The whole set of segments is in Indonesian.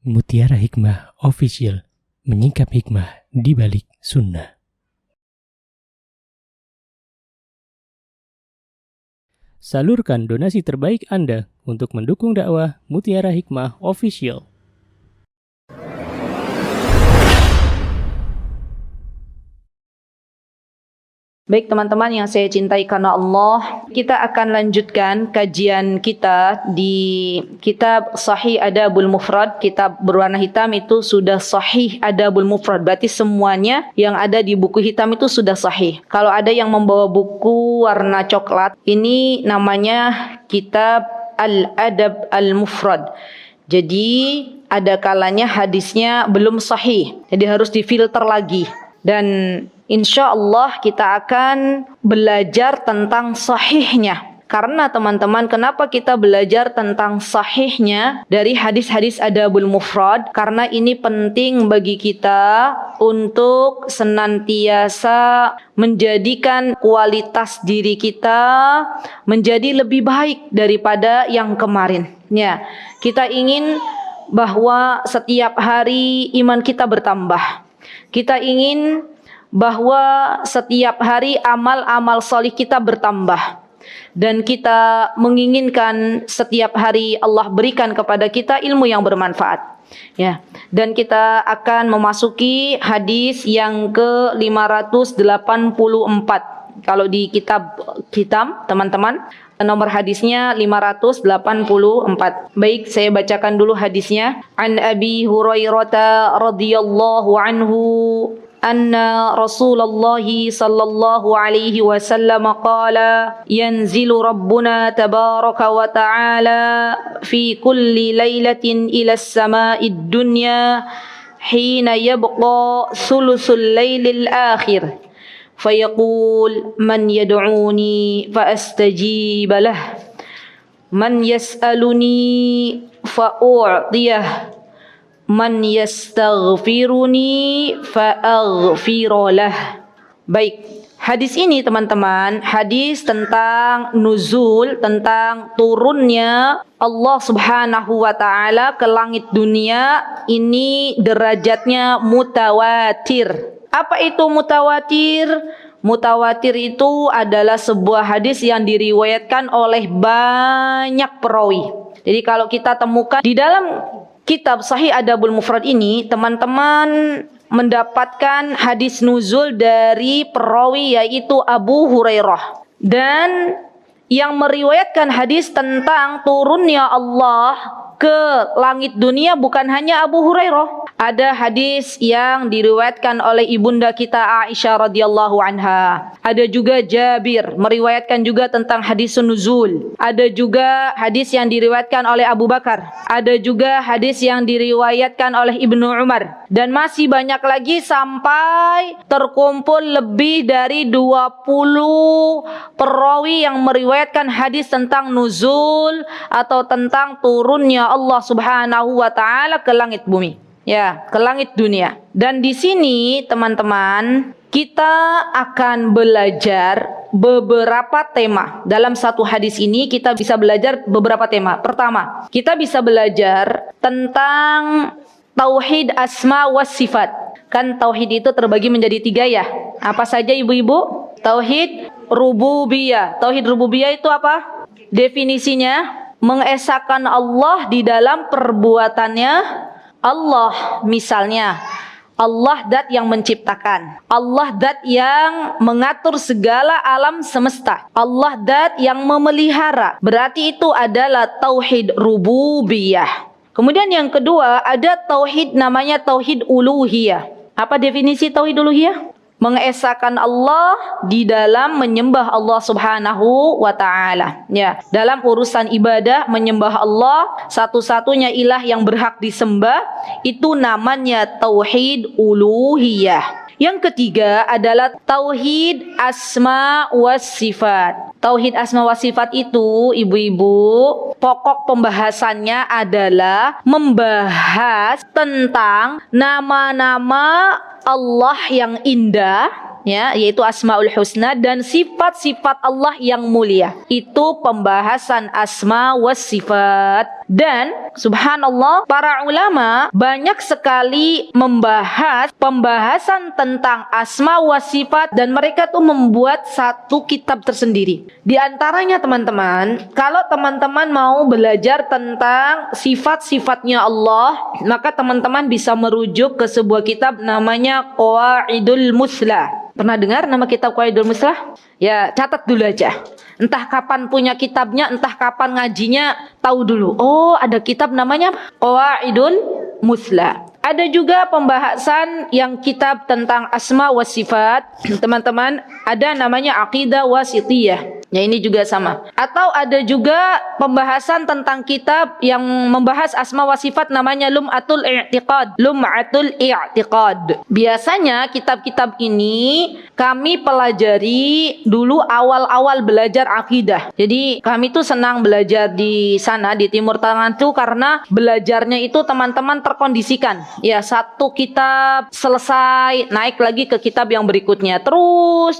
Mutiara Hikmah Official, menyingkap hikmah di balik sunnah. Salurkan donasi terbaik Anda untuk mendukung dakwah Mutiara Hikmah Official. Baik teman-teman yang saya cintai karena Allah, kita akan lanjutkan kajian kita di kitab Sahih Adabul Mufrad. Kitab berwarna hitam itu sudah Sahih Adabul Mufrad, berarti semuanya yang ada di buku hitam itu sudah sahih. Kalau ada yang membawa buku warna coklat, ini namanya kitab Al-Adab Al-Mufrad. Jadi ada kalanya hadisnya belum sahih, jadi harus difilter lagi. Dan insya Allah kita akan belajar tentang sahihnya. Karena teman-teman, kenapa kita belajar tentang sahihnya dari hadis-hadis Adabul Mufrad? Karena ini penting bagi kita untuk senantiasa menjadikan kualitas diri kita menjadi lebih baik daripada yang kemarin. Ya, kita ingin bahwa setiap hari iman kita bertambah. Kita ingin bahwa setiap hari amal-amal salih kita bertambah. Dan kita menginginkan setiap hari Allah berikan kepada kita ilmu yang bermanfaat. Ya. Dan kita akan memasuki hadis yang ke-584. Kalau di kitab hitam, teman-teman, nomor hadisnya 584. Baik, saya bacakan dulu hadisnya. An Abi Hurairah radhiyallahu anhu anna Rasulullah sallallahu alaihi wasallam qala yanzilu rabbuna tabaraka wa ta'ala fi kulli lailatin ila as-sama'id dunya hina yabqa thuluthul lailil akhir فيقول من يدعوني فأستجيب له من يسألني فأعطيه من يستغفرني فأغفر له. Baik, hadis ini teman-teman, hadis tentang nuzul, tentang turunnya Allah Subhanahu wa ta'ala ke langit dunia. Ini derajatnya mutawatir. Apa itu mutawatir? Mutawatir itu adalah sebuah hadis yang diriwayatkan oleh banyak perawi. Jadi kalau kita temukan di dalam kitab Sahih Adabul Mufrad ini, teman-teman mendapatkan hadis nuzul dari perawi yaitu Abu Hurairah. Dan yang meriwayatkan hadis tentang turunnya Allah ke langit dunia bukan hanya Abu Hurairah. Ada hadis yang diriwayatkan oleh ibunda kita Aisyah radhiyallahu anha. Ada juga Jabir meriwayatkan juga tentang hadis nuzul. Ada juga hadis yang diriwayatkan oleh Abu Bakar. Ada juga hadis yang diriwayatkan oleh Ibnu Umar. Dan masih banyak lagi sampai terkumpul lebih dari 20 perawi yang meriwayatkan hadis tentang nuzul atau tentang turunnya Allah Subhanahu wa ta'ala ke langit bumi. Ya, ke langit dunia. Dan di sini teman-teman, kita akan belajar beberapa tema. Dalam satu hadis ini kita bisa belajar beberapa tema. Pertama, kita bisa belajar tentang tauhid asma was sifat. Kan tauhid itu terbagi menjadi 3 ya. Apa saja ibu-ibu? Tauhid rububiyah. Tauhid rububiyah itu apa? Definisinya, mengesahkan Allah di dalam perbuatannya. Allah misalnya, Allah dat yang menciptakan, Allah dat yang mengatur segala alam semesta, Allah dat yang memelihara. Berarti itu adalah tauhid rububiyah. Kemudian yang kedua ada tauhid namanya tauhid uluhiyah. Apa definisi tauhid uluhiyah? Mengesahkan Allah di dalam menyembah Allah Subhanahu wa ta'ala. Ya, dalam urusan ibadah menyembah Allah, satu-satunya ilah yang berhak disembah, itu namanya tauhid uluhiyah. Yang ketiga adalah tauhid asma was sifat. Tauhid asma was sifat itu, ibu-ibu, pokok pembahasannya adalah membahas tentang nama-nama Allah yang indah, ya, yaitu Asmaul Husna, dan sifat-sifat Allah yang mulia. Itu pembahasan asma was sifat. Dan subhanallah, para ulama banyak sekali membahas pembahasan tentang asma wa sifat, dan mereka tuh membuat satu kitab tersendiri. Di antaranya teman-teman, kalau teman-teman mau belajar tentang sifat-sifatnya Allah, maka teman-teman bisa merujuk ke sebuah kitab namanya Qawaidul Muslah. Pernah dengar nama kitab Qawaidul Muslah? Ya, catat dulu aja. Entah kapan punya kitabnya, entah kapan ngajinya, tahu dulu. Oh, ada kitab namanya Qawaidul Muslah. Ada juga pembahasan yang kitab tentang asma wa sifat. Teman-teman, ada namanya Aqidah Wasithiyah. Ya, ini juga sama. Atau ada juga pembahasan tentang kitab yang membahas asma wa sifat namanya Lum'atul I'tiqad. Lum'atul I'tiqad. Biasanya kitab-kitab ini kami pelajari dulu awal-awal belajar akidah. Jadi kami tuh senang belajar di sana di Timur Tengah tuh karena belajarnya itu teman-teman terkondisikan. Ya, satu kitab selesai, naik lagi ke kitab yang berikutnya. Terus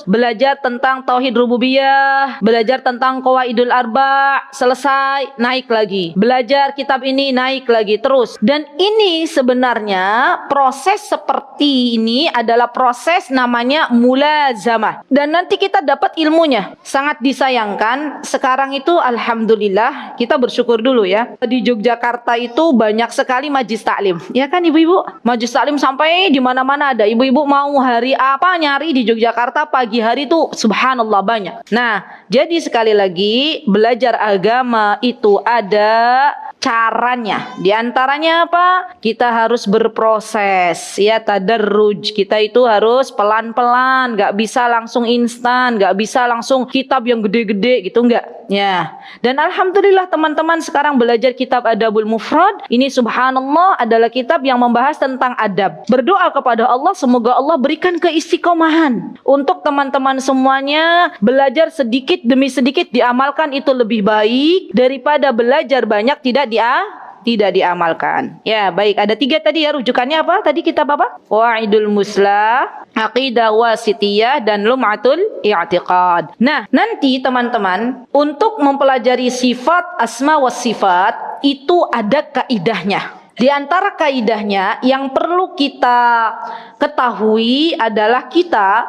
belajar tentang tauhid rububiyah, belajar tentang qawaidul arba, selesai, naik lagi. Belajar kitab ini, naik lagi terus. Dan ini sebenarnya proses seperti ini adalah proses namanya mulazamah. Dan nanti kita dapat ilmunya. Sangat disayangkan sekarang itu alhamdulillah kita bersyukur dulu ya. Di Yogyakarta itu banyak sekali majlis taklim. Ya kan ibu-ibu? Majlis taklim sampai di mana-mana ada. Ibu-ibu mau hari apa nyari di Yogyakarta pagi hari itu subhanallah banyak. Nah, jadi sekali lagi belajar agama itu ada caranya. Di antaranya apa? Kita harus berproses, ya, tadarruj. Kita itu harus pelan-pelan, nggak bisa langsung instan, nggak bisa langsung kitab yang gede-gede gitu, nggak. Ya. Dan alhamdulillah teman-teman sekarang belajar kitab Adabul Mufrad. Ini subhanallah adalah kitab yang membahas tentang adab. Berdoa kepada Allah semoga Allah berikan keistiqomahan untuk teman-teman semuanya. Belajar sedikit demi sedikit diamalkan itu lebih baik daripada belajar banyak tidak diamalkan. Ya, baik. Ada 3 tadi ya rujukannya apa? Tadi kitab apa? Qawaidul Muslah, Aqidah Wasithiyah, dan Lum'atul I'tiqad. Nah, nanti teman-teman untuk mempelajari sifat asma wa sifat itu ada kaidahnya. Di antara kaidahnya yang perlu kita ketahui adalah kita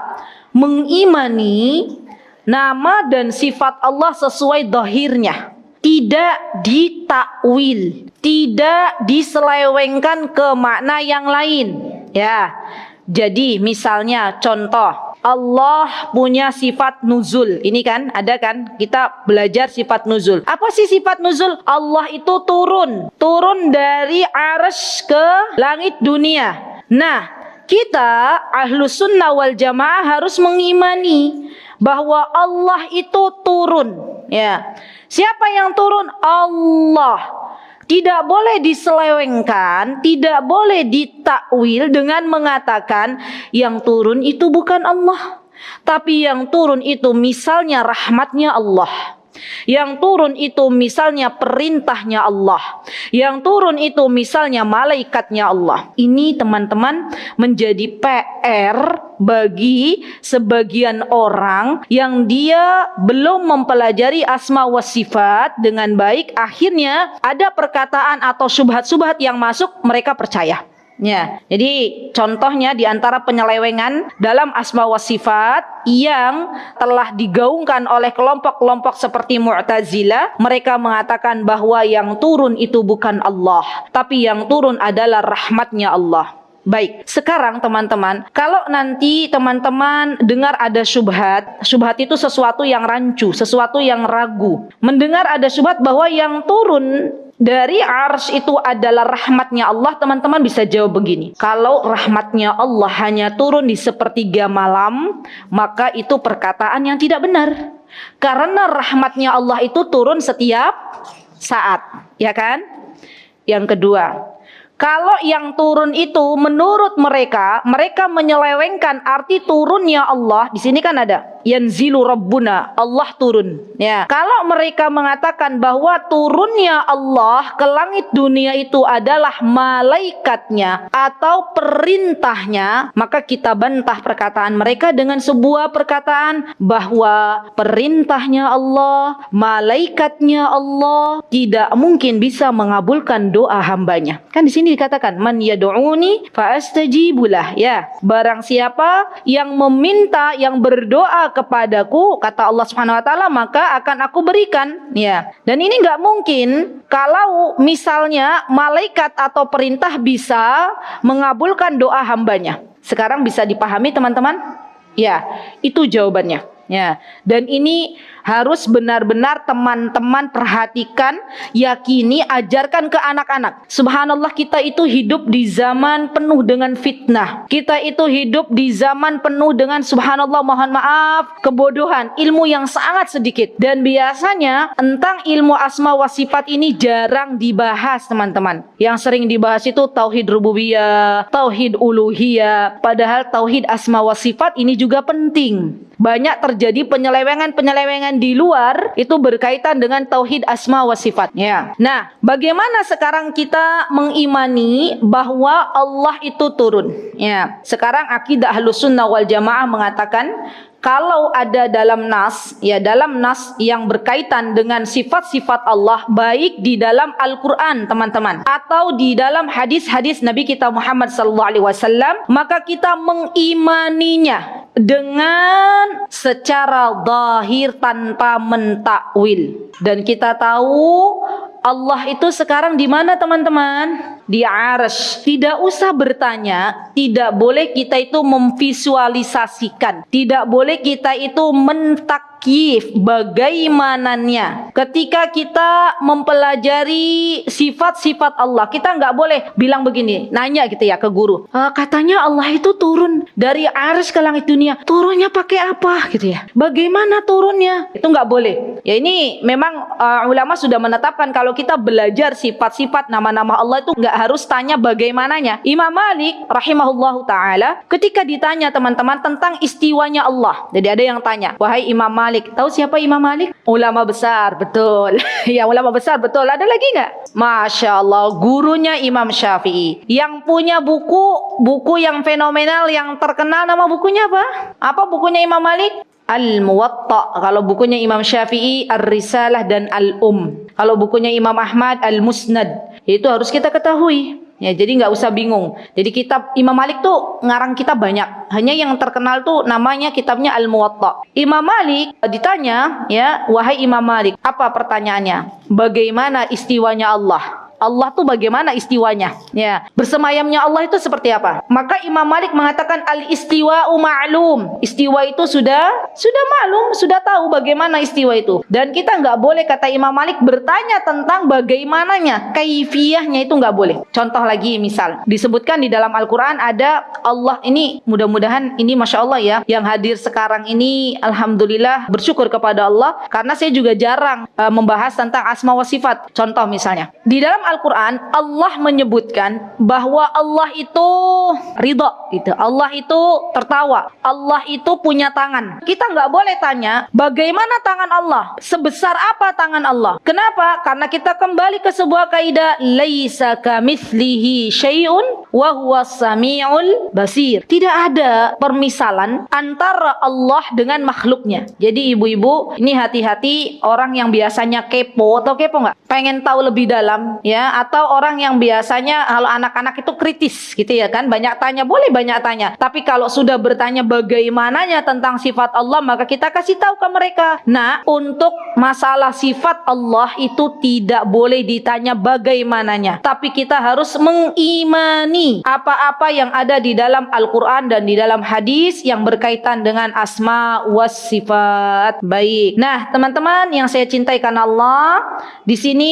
mengimani nama dan sifat Allah sesuai dhahirnya. Tidak ditakwil, tidak diselewengkan ke makna yang lain. Ya, jadi misalnya contoh, Allah punya sifat nuzul. Ini kan ada kan kita belajar sifat nuzul. Apa sih sifat nuzul? Allah itu turun dari arsy ke langit dunia. Nah, kita Ahlus Sunnah wal Jamaah harus mengimani bahwa Allah itu turun. Ya. Siapa yang turun? Allah. Tidak boleh diselewengkan, tidak boleh ditakwil dengan mengatakan yang turun itu bukan Allah. Tapi yang turun itu misalnya rahmatnya Allah. Yang turun itu misalnya perintahnya Allah. Yang turun itu misalnya malaikatnya Allah. Ini teman-teman menjadi PR bagi sebagian orang yang dia belum mempelajari asma wa sifat dengan baik. Akhirnya ada perkataan atau syubhat-syubhat yang masuk, mereka percaya. Ya, jadi contohnya di antara penyelewengan dalam asma wa sifat yang telah digaungkan oleh kelompok-kelompok seperti Mu'tazilah, mereka mengatakan bahwa yang turun itu bukan Allah, tapi yang turun adalah rahmatnya Allah. Baik, sekarang teman-teman, kalau nanti teman-teman dengar ada syubhat itu sesuatu yang rancu, sesuatu yang ragu. Mendengar ada syubhat bahwa yang turun dari arsy itu adalah rahmatnya Allah, teman-teman bisa jawab begini. Kalau rahmatnya Allah hanya turun di sepertiga malam, maka itu perkataan yang tidak benar. Karena rahmatnya Allah itu turun setiap saat, ya kan? Yang kedua, kalau yang turun itu menurut mereka menyelewengkan arti turunnya Allah. Di sini kan ada yanzilu rabbuna, Allah turun. Ya, kalau mereka mengatakan bahwa turunnya Allah ke langit dunia itu adalah malaikatnya atau perintahnya, maka kita bantah perkataan mereka dengan sebuah perkataan bahwa perintahnya Allah, malaikatnya Allah tidak mungkin bisa mengabulkan doa hambanya. Kan di sini dikatakan man yad'uni fa astajibulah. Ya, barang siapa yang meminta, yang berdoa kepadaku, kata Allah Subhanahu wa taala, maka akan aku berikan. Ya. Dan ini enggak mungkin kalau misalnya malaikat atau perintah bisa mengabulkan doa hambanya. Sekarang bisa dipahami teman-teman? Ya, itu jawabannya. Ya. Dan ini harus benar-benar teman-teman perhatikan, yakini, ajarkan ke anak-anak. Subhanallah, kita itu hidup di zaman penuh dengan fitnah. Kita itu hidup di zaman penuh dengan, subhanallah, mohon maaf, kebodohan, ilmu yang sangat sedikit. Dan biasanya tentang ilmu asma wa sifat ini jarang dibahas, teman-teman. Yang sering dibahas itu tauhid rububiyah, tauhid uluhiyah. Padahal tauhid asma wa sifat ini juga penting. Banyak terjadi penyelewengan-penyelewengan di luar itu berkaitan dengan tauhid asma wa sifatnya. Nah, bagaimana sekarang kita mengimani bahwa Allah itu turun? Ya, sekarang akidah Ahlussunnah wal Jamaah mengatakan kalau ada dalam nas, ya dalam nas yang berkaitan dengan sifat-sifat Allah, baik di dalam Al-Quran teman-teman, atau di dalam hadis-hadis Nabi kita Muhammad SAW, maka kita mengimaninya dengan secara zahir tanpa mentakwil. Dan kita tahu Allah itu sekarang di mana teman-teman? Di arsy. Tidak usah bertanya, tidak boleh kita itu memvisualisasikan, tidak boleh kita itu mentakif bagaimananya. Ketika kita mempelajari sifat-sifat Allah, kita nggak boleh bilang begini, nanya gitu ya ke guru, katanya Allah itu turun dari arsy ke langit dunia, turunnya pakai apa gitu ya, bagaimana turunnya, itu nggak boleh. Ya ini memang ulama sudah menetapkan kalau kita belajar sifat-sifat nama-nama Allah itu nggak harus tanya bagaimananya. Imam Malik rahimahullahu taala ketika ditanya teman-teman tentang istiwanya Allah, jadi ada yang tanya, wahai Imam Malik, tahu siapa Imam Malik? Ulama besar, betul. Ya, ulama besar, betul. Ada lagi nggak? Masya Allah, gurunya Imam Syafi'i yang punya buku yang fenomenal, yang terkenal. Nama bukunya apa? Apa bukunya Imam Malik? Al-Muwatta. Kalau bukunya Imam Syafi'i Ar-Risalah dan Al-Um. Kalau bukunya Imam Ahmad Al-Musnad. Itu harus kita ketahui. Ya, jadi nggak usah bingung. Jadi kitab Imam Malik tuh ngarang kitab banyak. Hanya yang terkenal tuh namanya kitabnya Al-Muwatta. Imam Malik ditanya, ya, wahai Imam Malik, apa pertanyaannya? Bagaimana istiwanya Allah? Allah tuh bagaimana istiwanya? Ya, bersemayamnya Allah itu seperti apa? Maka Imam Malik mengatakan al-istiwa'u ma'lum. Istiwa itu sudah maklum, sudah tahu bagaimana istiwa itu. Dan kita nggak boleh, kata Imam Malik, bertanya tentang bagaimananya, kaifiyahnya itu nggak boleh. Contoh lagi, misal disebutkan di dalam Al-Quran ada Allah ini, mudah-mudahan ini Masya Allah ya, yang hadir sekarang ini alhamdulillah bersyukur kepada Allah, karena saya juga jarang membahas tentang asma wa sifat. Contoh misalnya, di dalam Al-Quran Allah menyebutkan bahwa Allah itu ridha gitu. Allah itu tertawa. Allah itu punya tangan. Kita nggak boleh tanya bagaimana tangan Allah, sebesar apa tangan Allah. Kenapa? Karena kita kembali ke sebuah kaidah, laisa kamitslihi syai'un wa huwas samiul basir. Tidak ada permisalan antara Allah dengan makhluknya. Jadi ibu-ibu, ini hati-hati orang yang biasanya kepo, atau kepo nggak? Pengen tahu lebih dalam, ya, atau orang yang biasanya kalau anak-anak itu kritis gitu ya kan, banyak tanya, boleh banyak tanya, tapi kalau sudah bertanya bagaimananya tentang sifat Allah, maka kita kasih tahu ke mereka, nah, untuk masalah sifat Allah itu tidak boleh ditanya bagaimananya, tapi kita harus mengimani apa-apa yang ada di dalam Al-Quran dan di dalam hadis yang berkaitan dengan asma was sifat. Baik, nah teman-teman yang saya cintai karena Allah, di sini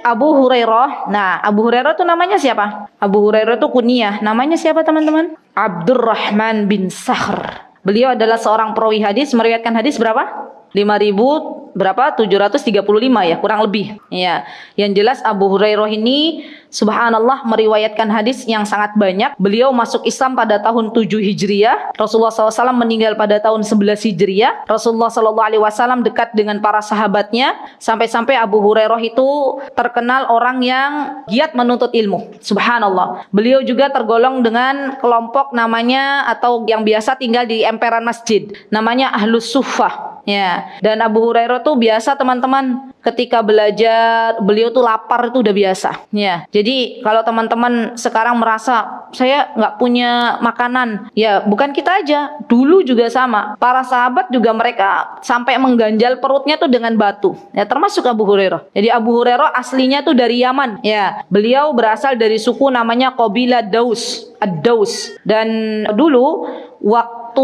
Abu Hurairah. Nah, Abu Hurairah itu namanya siapa? Abu Hurairah itu kunyah. Namanya siapa teman-teman? Abdurrahman bin Sakhr. Beliau adalah seorang perawi hadis, meriwayatkan hadis berapa? 5.300 berapa? 735 ya, kurang lebih. Ya, yang jelas Abu Hurairah ini subhanallah meriwayatkan hadis yang sangat banyak. Beliau masuk Islam pada tahun 7 Hijriah. Rasulullah SAW meninggal pada tahun 11 Hijriah. Rasulullah SAW dekat dengan para sahabatnya sampai-sampai Abu Hurairah itu terkenal orang yang giat menuntut ilmu. Subhanallah. Beliau juga tergolong dengan kelompok namanya atau yang biasa tinggal di emperan masjid. Namanya Ahlus Suffah. Ya, dan Abu Hurairah tuh biasa teman-teman ketika belajar, beliau tuh lapar itu udah biasa. Ya, jadi kalau teman-teman sekarang merasa saya nggak punya makanan, ya bukan kita aja, dulu juga sama. Para sahabat juga mereka sampai mengganjal perutnya tuh dengan batu. Ya, termasuk Abu Hurairah. Jadi Abu Hurairah aslinya tuh dari Yaman. Ya, beliau berasal dari suku namanya Qabilah Daus, Ad-Daus. Dan dulu waktu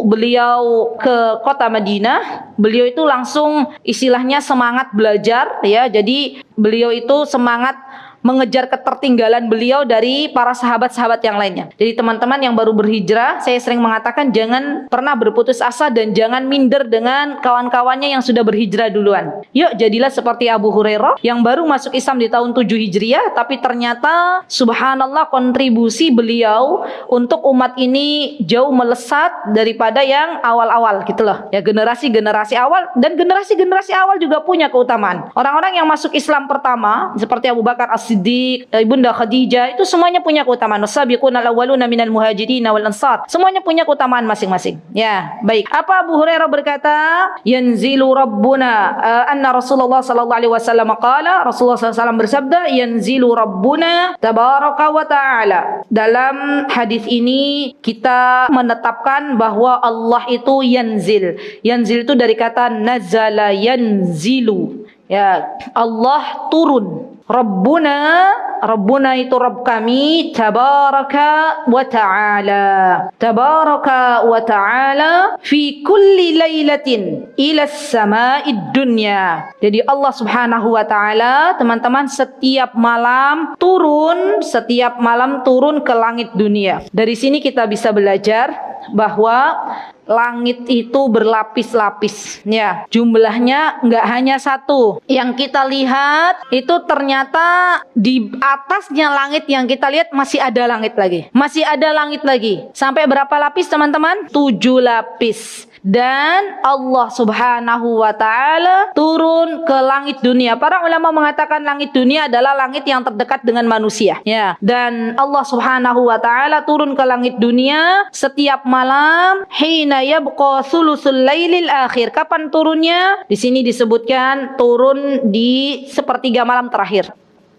beliau ke kota Madinah, beliau itu langsung istilahnya semangat belajar ya. Jadi beliau itu semangat mengejar ketertinggalan beliau dari para sahabat-sahabat yang lainnya. Jadi teman-teman yang baru berhijrah, saya sering mengatakan jangan pernah berputus asa dan jangan minder dengan kawan-kawannya yang sudah berhijrah duluan. Yuk jadilah seperti Abu Hurairah yang baru masuk Islam di tahun 7 Hijriah, tapi ternyata subhanallah kontribusi beliau untuk umat ini jauh melesat daripada yang awal-awal gitu loh. Ya, generasi-generasi awal dan generasi-generasi awal juga punya keutamaan. Orang-orang yang masuk Islam pertama seperti Abu Bakar As-Siddiq, Ibunda Khadijah, itu semuanya punya keutamaan. Wasabiqunal awwaluna minal muhajirin wal ansar. Semuanya punya keutamaan masing-masing. Ya, baik. Apa Abu Hurairah berkata? Yanzilu Rabbuna anna Rasulullah sallallahu alaihi wasallam qala, Rasulullah SAW bersabda, yanzilu Rabbuna tabaraka wa ta'ala. Dalam hadis ini kita menetapkan bahwa Allah itu yanzil. Yanzil itu dari kata nazala yanzilu. Ya, Allah turun. Rabbuna itu Rabb kami, tabaraka wa ta'ala. Tabaraka wa ta'ala fi kulli lailatin ila sama'id dunya. Jadi Allah Subhanahu wa ta'ala, teman-teman, setiap malam turun ke langit dunia. Dari sini kita bisa belajar bahwa langit itu berlapis-lapis ya, jumlahnya nggak hanya satu. Yang kita lihat itu ternyata di atasnya langit yang kita lihat masih ada langit lagi, sampai berapa lapis teman-teman? 7 lapis. Dan Allah Subhanahu wa ta'ala turun ke langit dunia. Para ulama mengatakan langit dunia adalah langit yang terdekat dengan manusia ya. Dan Allah Subhanahu wa ta'ala turun ke langit dunia setiap malam, hina yabqa thuluthul lailil akhir. Kapan turunnya? Di sini disebutkan turun di sepertiga malam terakhir.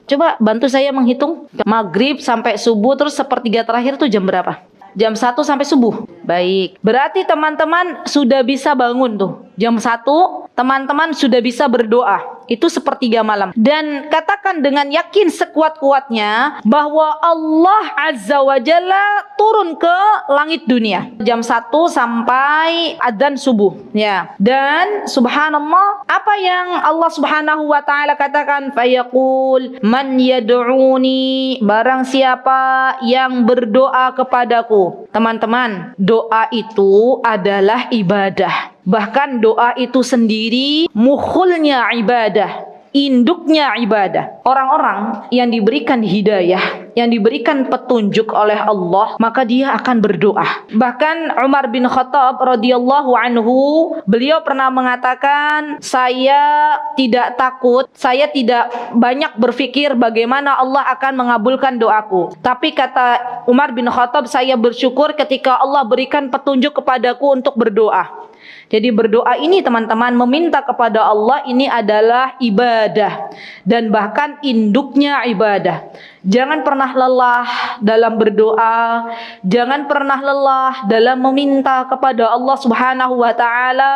Coba bantu saya menghitung. Maghrib sampai subuh, terus sepertiga terakhir itu jam berapa? Jam 1 sampai subuh. Baik. Berarti teman-teman sudah bisa bangun tuh. Jam 1 teman-teman sudah bisa berdoa. Itu sepertiga malam. Dan katakan dengan yakin sekuat-kuatnya bahwa Allah Azza wa Jalla turun ke langit dunia. Jam 1 sampai adzan subuh. Ya. Dan subhanallah, apa yang Allah Subhanahu wa ta'ala katakan? Fayaqul man yad'uni, barang siapa yang berdoa kepadaku. Teman-teman, doa itu adalah ibadah. Bahkan doa itu sendiri mukhulnya ibadah, induknya ibadah. Orang-orang yang diberikan hidayah, yang diberikan petunjuk oleh Allah, maka dia akan berdoa. Bahkan Umar bin Khattab radhiyallahu anhu, beliau pernah mengatakan, saya tidak takut, saya tidak banyak berpikir bagaimana Allah akan mengabulkan doaku. Tapi kata Umar bin Khattab, saya bersyukur ketika Allah berikan petunjuk kepadaku untuk berdoa. Jadi berdoa ini teman-teman, meminta kepada Allah ini adalah ibadah. Dan bahkan induknya ibadah. Jangan pernah lelah dalam berdoa. Jangan pernah lelah dalam meminta kepada Allah Subhanahu wa ta'ala.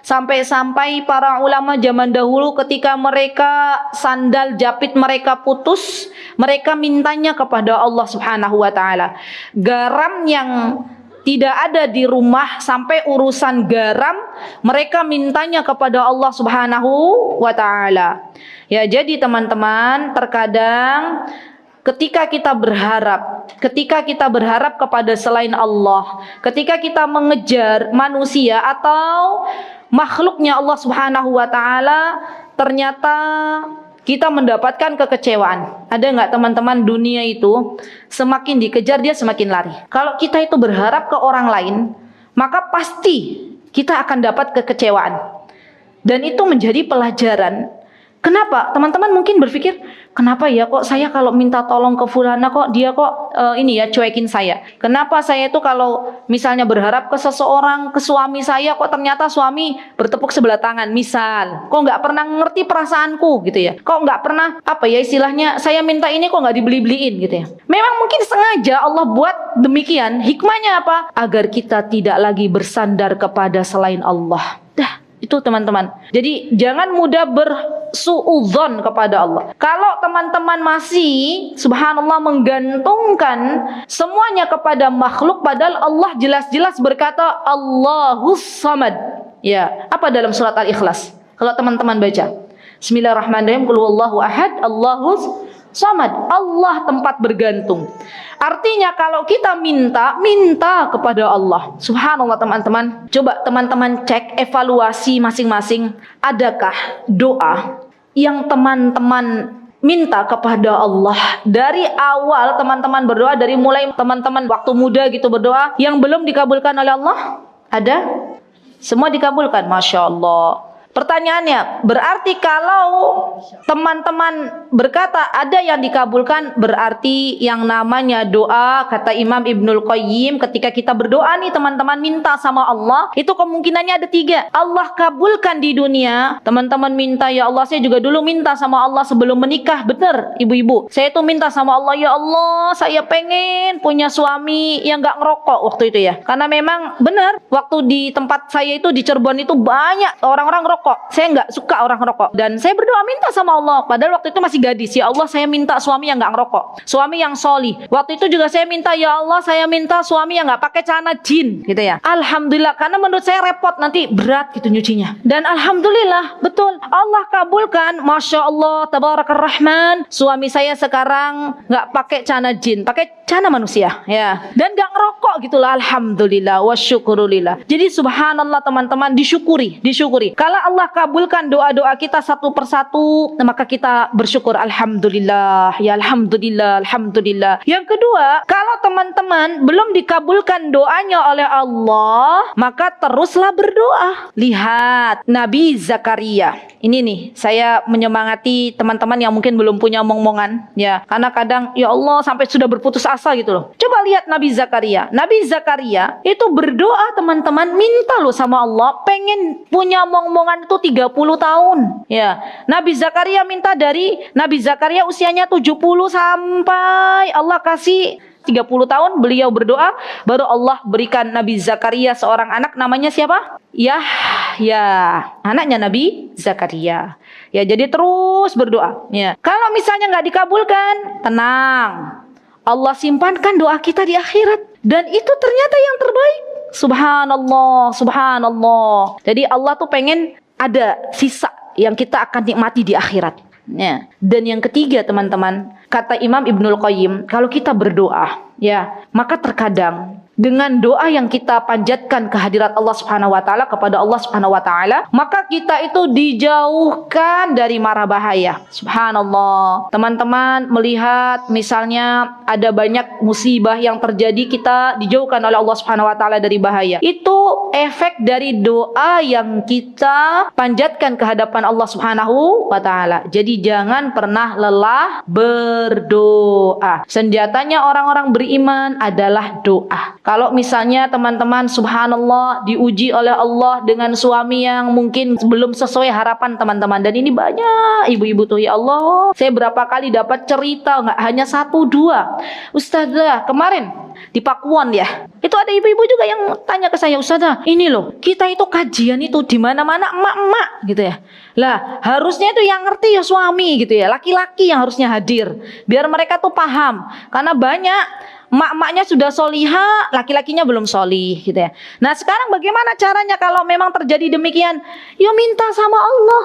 Sampai-sampai para ulama zaman dahulu ketika mereka sandal japit mereka putus, mereka mintanya kepada Allah Subhanahu wa ta'ala. Garam yang tidak ada di rumah, sampai urusan garam mereka mintanya kepada Allah Subhanahu wa ta'ala. Ya, jadi teman-teman, terkadang ketika kita berharap kepada selain Allah, ketika kita mengejar manusia atau makhluknya Allah Subhanahu wa taala, ternyata kita mendapatkan kekecewaan. Ada nggak teman-teman, dunia itu semakin dikejar dia semakin lari. Kalau kita itu berharap ke orang lain, maka pasti kita akan dapat kekecewaan. Dan itu menjadi pelajaran. Kenapa? Teman-teman mungkin berpikir, kenapa ya kok saya kalau minta tolong ke fulana kok dia kok cuekin saya. Kenapa saya itu kalau misalnya berharap ke seseorang, ke suami saya, kok ternyata suami bertepuk sebelah tangan misal. Kok nggak pernah ngerti perasaanku gitu ya. Kok nggak pernah istilahnya saya minta ini kok nggak dibeli-beliin gitu ya. Memang mungkin sengaja Allah buat demikian. Hikmahnya apa? Agar kita tidak lagi bersandar kepada selain Allah. Itu teman-teman. Jadi jangan mudah bersuudzon kepada Allah. Kalau teman-teman masih subhanallah menggantungkan semuanya kepada makhluk, padahal Allah jelas-jelas berkata Allahus Samad. Ya, apa dalam surat Al-Ikhlas? Kalau teman-teman baca, Bismillahirrahmanirrahim, Qul huwallahu ahad, Allahus Samad. Allah tempat bergantung. Artinya kalau kita minta kepada Allah. Subhanallah teman-teman. Coba teman-teman cek evaluasi masing-masing. Adakah doa yang teman-teman minta kepada Allah dari awal teman-teman berdoa, dari mulai teman-teman waktu muda gitu berdoa, yang belum dikabulkan oleh Allah? Ada? Semua dikabulkan, Masya Allah. Pertanyaannya, berarti kalau teman-teman berkata ada yang dikabulkan, berarti yang namanya doa, kata Imam Ibnul Qayyim, ketika kita berdoa nih teman-teman minta sama Allah, itu kemungkinannya ada 3. Allah kabulkan di dunia. Teman-teman minta, ya Allah saya juga dulu minta sama Allah sebelum menikah. Bener ibu-ibu, saya tuh minta sama Allah, ya Allah saya pengen punya suami yang gak ngerokok waktu itu ya. Karena memang benar, waktu di tempat saya itu di Cirebon itu banyak orang-orang ngerokok. Saya nggak suka orang ngerokok, dan saya berdoa minta sama Allah. Padahal waktu itu masih gadis, ya Allah saya minta suami yang nggak ngerokok, suami yang sholih. Waktu itu juga saya minta, ya Allah saya minta suami yang nggak pakai celana jin, gitu ya. Alhamdulillah, karena menurut saya repot nanti berat gitu nyucinya. Dan alhamdulillah betul Allah kabulkan, Masya Allah Tabarakar Rahman. Suami saya sekarang nggak pakai celana jin, pakai celana manusia, ya. Dan nggak ngerokok gitulah. Alhamdulillah wa syukurulillah. Jadi subhanallah teman-teman, disyukuri. Kalau Allah kabulkan doa-doa kita satu persatu, maka kita bersyukur. Alhamdulillah, ya alhamdulillah, alhamdulillah. Yang kedua, kalau teman-teman belum dikabulkan doanya oleh Allah, maka teruslah berdoa. Lihat Nabi Zakaria. Ini nih, saya menyemangati teman-teman yang mungkin belum punya omong-omongan, ya. Karena kadang ya Allah sampai sudah berputus asa gitu loh. Coba lihat Nabi Zakaria. Nabi Zakaria itu berdoa teman-teman, minta loh sama Allah, pengen punya omong-omongan itu 30 tahun. Ya, Nabi Zakaria minta dari Nabi Zakaria usianya 70 sampai Allah kasih 30 tahun beliau berdoa, baru Allah berikan Nabi Zakaria seorang anak, namanya siapa? Yahya, anaknya Nabi Zakaria. Ya, jadi terus berdoa. Ya, kalau misalnya nggak dikabulkan, tenang, Allah simpankan doa kita di akhirat, dan itu ternyata yang terbaik. Subhanallah, subhanallah. Jadi Allah tuh pengen ada sisa yang kita akan nikmati di akhirat. Ya. Dan yang ketiga teman-teman, kata Imam Ibnul Qayyim, kalau kita berdoa, ya, maka terkadang dengan doa yang kita panjatkan kehadirat Allah Subhanahu wa taala, kepada Allah Subhanahu wa taala, maka kita itu dijauhkan dari mara bahaya. Subhanallah. Teman-teman melihat misalnya ada banyak musibah yang terjadi, kita dijauhkan oleh Allah Subhanahu wa taala dari bahaya. Itu efek dari doa yang kita panjatkan ke hadapan Allah Subhanahu wa taala. Jadi jangan pernah lelah berdoa. Senjatanya orang-orang beriman adalah doa. Kalau misalnya teman-teman subhanallah diuji oleh Allah dengan suami yang mungkin belum sesuai harapan teman-teman, dan ini banyak ibu-ibu tuh, ya Allah, saya berapa kali dapat cerita, nggak hanya 1-2. Ustazah, kemarin di Pakuwon ya. Itu ada ibu-ibu juga yang tanya ke saya, Ustazah, ini loh, kita itu kajian itu di mana-mana emak-emak gitu ya. Lah, harusnya itu yang ngerti ya suami gitu ya, laki-laki yang harusnya hadir, biar mereka tuh paham. Karena banyak emak-emaknya sudah soliha, laki-lakinya belum solih gitu ya. Nah sekarang bagaimana caranya kalau memang terjadi demikian? Ya minta sama Allah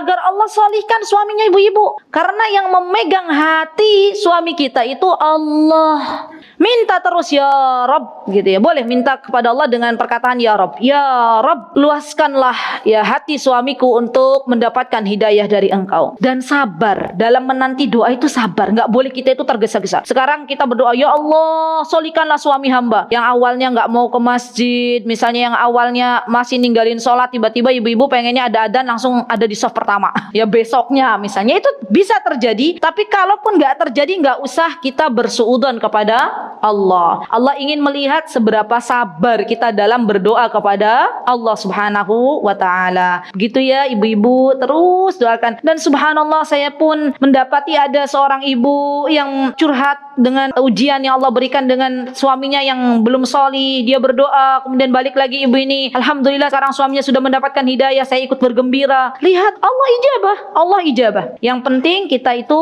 agar Allah solihkan suaminya ibu-ibu. Karena yang memegang hati suami kita itu Allah. Minta terus ya Rabb gitu ya. Boleh minta kepada Allah dengan perkataan ya Rabb. Ya Rabb, luaskanlah ya hati suamiku untuk mendapatkan hidayah dari Engkau. Dan sabar dalam menanti doa itu, sabar. Nggak boleh kita itu tergesa-gesa. Sekarang kita berdoa, ya Allah, solihkanlah suami hamba. Yang awalnya nggak mau ke masjid, misalnya yang awalnya masih ninggalin sholat, tiba-tiba ibu-ibu pengennya ada adzan langsung ada di saf pertama. Ya besoknya misalnya, itu bisa terjadi. Tapi kalaupun nggak terjadi, nggak usah kita bersuudzon kepada Allah. Allah ingin melihat seberapa sabar kita dalam berdoa kepada Allah Subhanahu wa taala. Begitu ya ibu-ibu, terus doakan. Dan subhanallah, saya pun mendapati ada seorang ibu yang curhat dengan ujian yang Allah berikan dengan suaminya yang belum sholih. Dia berdoa, kemudian balik lagi ibu ini, alhamdulillah sekarang suaminya sudah mendapatkan hidayah, saya ikut bergembira. Lihat, Allah ijabah, Allah ijabah. Yang penting kita itu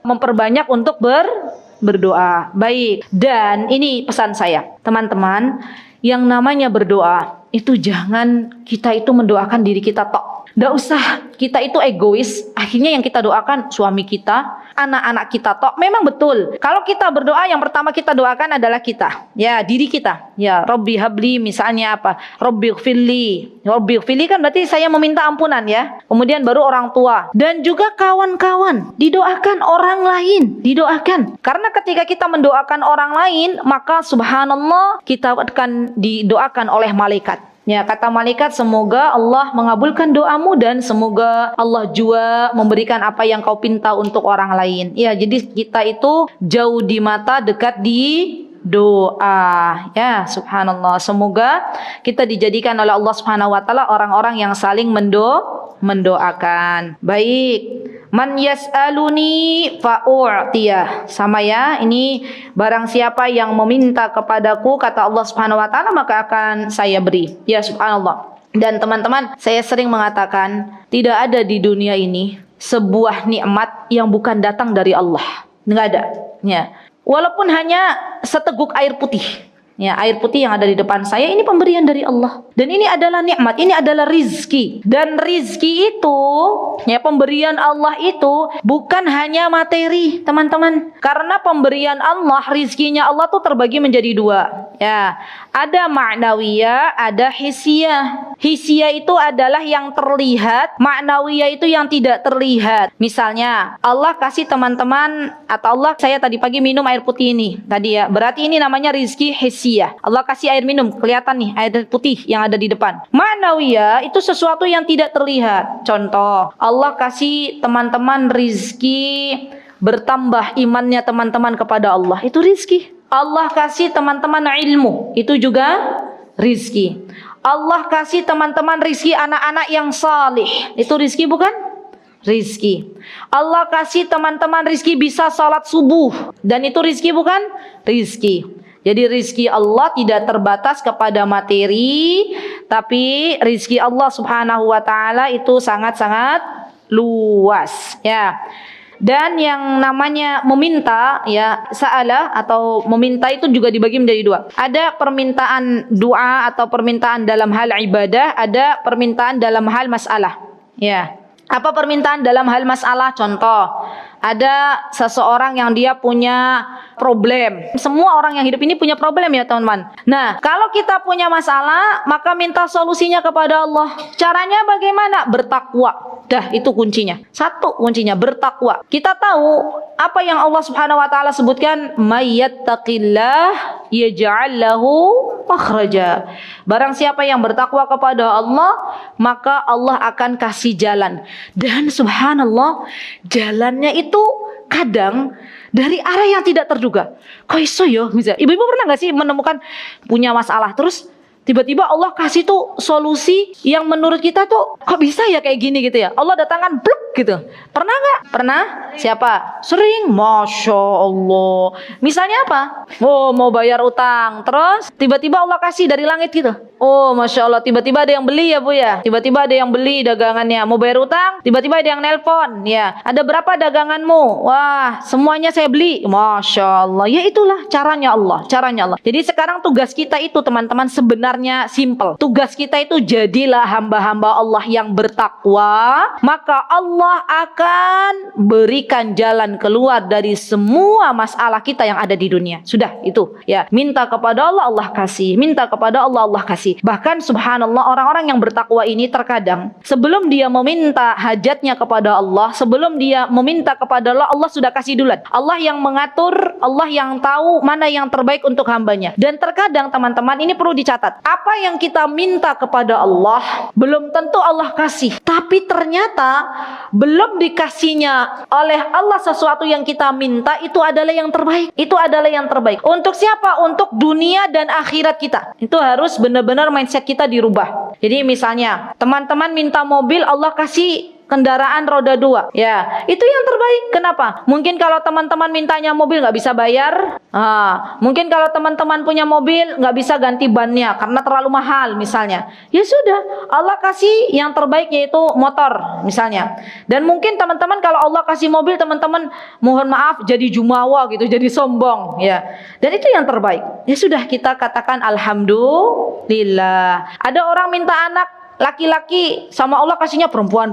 memperbanyak untuk berdoa. Baik. Dan ini pesan saya, teman-teman, yang namanya berdoa itu jangan kita itu mendoakan diri kita tok. Nggak usah kita itu egois. Akhirnya yang kita doakan suami kita, anak-anak kita tok. Memang betul. Kalau kita berdoa, yang pertama kita doakan adalah kita. Ya, diri kita. Ya, Rabbi habli, misalnya apa? Rabbi gfirli. Rabbi gfirli kan berarti saya meminta ampunan ya. Kemudian baru orang tua. Dan juga kawan-kawan. Didoakan orang lain. Didoakan. Karena ketika kita mendoakan orang lain, maka subhanallah kita akan didoakan oleh malaikat. Ya, kata malaikat, semoga Allah mengabulkan doamu dan semoga Allah juga memberikan apa yang kau pinta untuk orang lain. Ya, jadi kita itu jauh di mata, dekat di doa. Ya, subhanallah. Semoga kita dijadikan oleh Allah Subhanahu wa taala orang-orang yang saling mendoakan. Baik. Man yas'aluni fa'u'tiyah. Sama ya, ini barang siapa yang meminta kepadaku, kata Allah Subhanahu wa taala, maka akan saya beri. Ya, subhanallah. Dan teman-teman, saya sering mengatakan, tidak ada di dunia ini sebuah nikmat yang bukan datang dari Allah. Enggak ada. Ya. Walaupun hanya seteguk air putih. Ya, air putih yang ada di depan saya ini pemberian dari Allah. Dan ini adalah nikmat, ini adalah rizki. Dan rizki itu, ya pemberian Allah itu bukan hanya materi, teman-teman. Karena pemberian Allah, rizkinya Allah tuh terbagi menjadi dua. Ya, ada ma'nawiyah, ada hisiyah. Hisiyah itu adalah yang terlihat, ma'nawiyah itu yang tidak terlihat. Misalnya, Allah kasih teman-teman, atau Allah, saya tadi pagi minum air putih ini. Tadi ya, berarti ini namanya rizki hisiyah. Allah kasih air minum, kelihatan nih air putih yang ada di depan. Ma'nawiyah itu sesuatu yang tidak terlihat. Contoh, Allah kasih teman-teman rizki bertambah imannya teman-teman kepada Allah. Itu rizki. Allah kasih teman-teman ilmu. Itu juga rizki. Allah kasih teman-teman rizki anak-anak yang salih. Itu rizki bukan? Rizki. Allah kasih teman-teman rizki bisa salat subuh. Dan itu rizki bukan? Rizki. Jadi rizki Allah tidak terbatas kepada materi, tapi rizki Allah Subhanahu wa taala itu sangat-sangat luas, ya. Dan yang namanya meminta, ya, sa'ala atau meminta itu juga dibagi menjadi dua. Ada permintaan doa atau permintaan dalam hal ibadah, ada permintaan dalam hal masalah. Ya. Apa permintaan dalam hal masalah? Contoh, ada seseorang yang dia punya problem. Semua orang yang hidup ini punya problem ya teman-teman. Nah, kalau kita punya masalah, maka minta solusinya kepada Allah. Caranya bagaimana? Bertakwa. Dah, itu kuncinya. Satu kuncinya, bertakwa. Kita tahu apa yang Allah Subhanahu wa taala sebutkan, may yattaqillah yaj'al lahu makhraja. Barang siapa yang bertakwa kepada Allah, maka Allah akan kasih jalan. Dan subhanallah, jalannya itu kadang dari arah yang tidak terduga. Kok iso yo? Ibu-ibu pernah gak sih menemukan punya masalah terus Tiba-tiba Allah kasih tuh solusi yang menurut kita tuh kok bisa ya kayak gini gitu ya. Allah datangkan bluk gitu. Pernah nggak? Pernah? Siapa? Sering. Masya Allah. Misalnya apa? Oh, mau bayar utang. Terus tiba-tiba Allah kasih dari langit gitu. Oh, Masya Allah. Tiba-tiba ada yang beli ya Bu ya. Tiba-tiba ada yang beli dagangannya. Mau bayar utang. Tiba-tiba ada yang nelpon. Ya. Ada berapa daganganmu? Wah, semuanya saya beli. Masya Allah. Ya itulah caranya Allah. Caranya Allah. Jadi sekarang tugas kita itu teman-teman sebenarnya simple. Tugas kita itu jadilah hamba-hamba Allah yang bertakwa. Maka Allah akan berikan jalan keluar dari semua masalah kita yang ada di dunia. Sudah itu ya. Minta kepada Allah, Allah kasih. Minta kepada Allah, Allah kasih. Bahkan subhanallah, orang-orang yang bertakwa ini terkadang sebelum dia meminta hajatnya kepada Allah, sebelum dia meminta kepada Allah, Allah sudah kasih duluan. Allah yang mengatur, Allah yang tahu mana yang terbaik untuk hambanya. Dan terkadang teman-teman ini perlu dicatat, apa yang kita minta kepada Allah belum tentu Allah kasih, tapi ternyata belum dikasihnya oleh Allah sesuatu yang kita minta itu adalah yang terbaik. Itu adalah yang terbaik. Untuk siapa? Untuk dunia dan akhirat kita. Itu harus benar-benar mindset kita dirubah. Jadi misalnya teman-teman minta mobil, Allah kasih kendaraan roda 2. Ya, itu yang terbaik. Kenapa? Mungkin kalau teman-teman mintanya mobil nggak bisa bayar. Mungkin kalau teman-teman punya mobil nggak bisa ganti bannya karena terlalu mahal misalnya. Ya sudah, Allah kasih yang terbaik yaitu motor misalnya. Dan mungkin teman-teman kalau Allah kasih mobil, teman-teman mohon maaf jadi jumawa gitu, jadi sombong ya. Dan itu yang terbaik. Ya sudah, kita katakan alhamdulillah. Ada orang minta anak laki-laki, sama Allah kasihnya perempuan.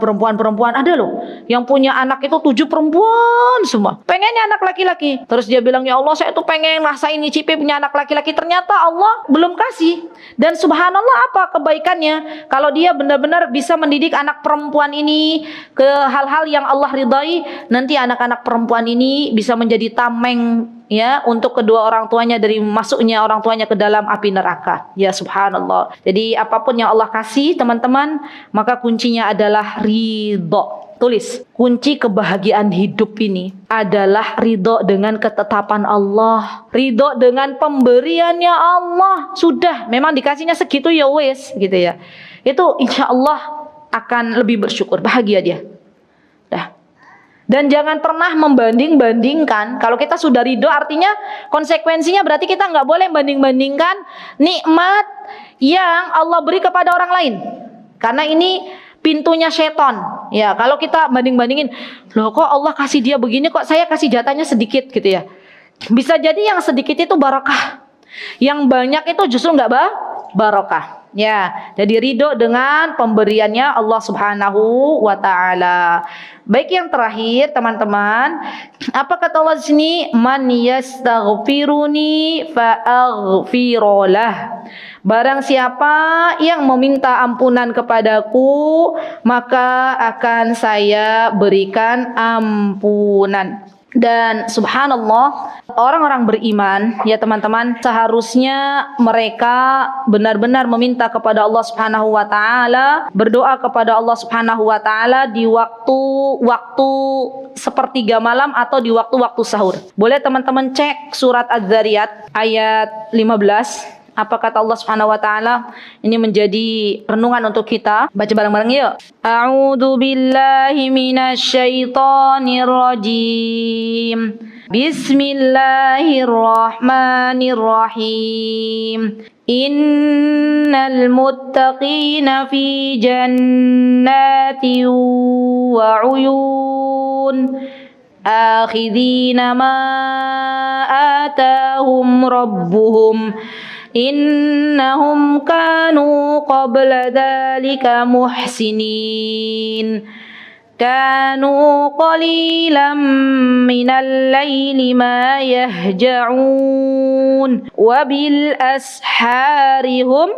Ada loh yang punya anak itu 7 perempuan semua, pengennya anak laki-laki. Terus dia bilang, ya Allah saya tuh pengen rasain nyicipi punya anak laki-laki. Ternyata Allah belum kasih. Dan subhanallah, apa kebaikannya kalau dia benar-benar bisa mendidik anak perempuan ini ke hal-hal yang Allah ridai. Nanti anak-anak perempuan ini bisa menjadi tameng ya untuk kedua orang tuanya dari masuknya orang tuanya ke dalam api neraka. Ya subhanallah. Jadi apapun yang Allah kasih teman-teman, maka kuncinya adalah ridho. Tulis, kunci kebahagiaan hidup ini adalah ridho dengan ketetapan Allah, ridho dengan pemberiannya Allah. Sudah, memang dikasihnya segitu ya wes gitu ya. Itu insya Allah akan lebih bersyukur, bahagia dia. Dah. Dan jangan pernah membanding-bandingkan. Kalau kita sudah ridho, artinya konsekuensinya berarti kita nggak boleh banding-bandingkan nikmat yang Allah beri kepada orang lain. Karena ini pintunya setan. Ya, kalau kita banding-bandingin, loh kok Allah kasih dia begini, kok saya kasih jatahnya sedikit gitu ya. Bisa jadi yang sedikit itu barokah, yang banyak itu justru nggak barokah. Ya, jadi ridho dengan pemberiannya Allah Subhanahu wa taala. Baik, yang terakhir teman-teman, apa kata Allah di sini? Man yastaghfiruni fa'aghfirulah. Barang siapa yang meminta ampunan kepadaku, maka akan saya berikan ampunan. Dan subhanallah, orang-orang beriman ya teman-teman, seharusnya mereka benar-benar meminta kepada Allah Subhanahu wa taala, berdoa kepada Allah Subhanahu wa taala di waktu sepertiga malam atau di waktu-waktu sahur. Boleh teman-teman cek surat Az-Zariyat ayat 15. Apa kata Allah Subhanahu wa taala? Ini menjadi renungan untuk kita. Baca bareng-bareng yuk. A'udzu billahi minasyaitonir rajim. Bismillahirrahmanirrahim. Innal muttaqina fi jannatin wa 'uyun. Akhidhina ma atahum rabbuhum. Innahum kanu qabla dhalika muhsinin. Kanu qalilan minal laili ma yahja'un. Wabil asharihum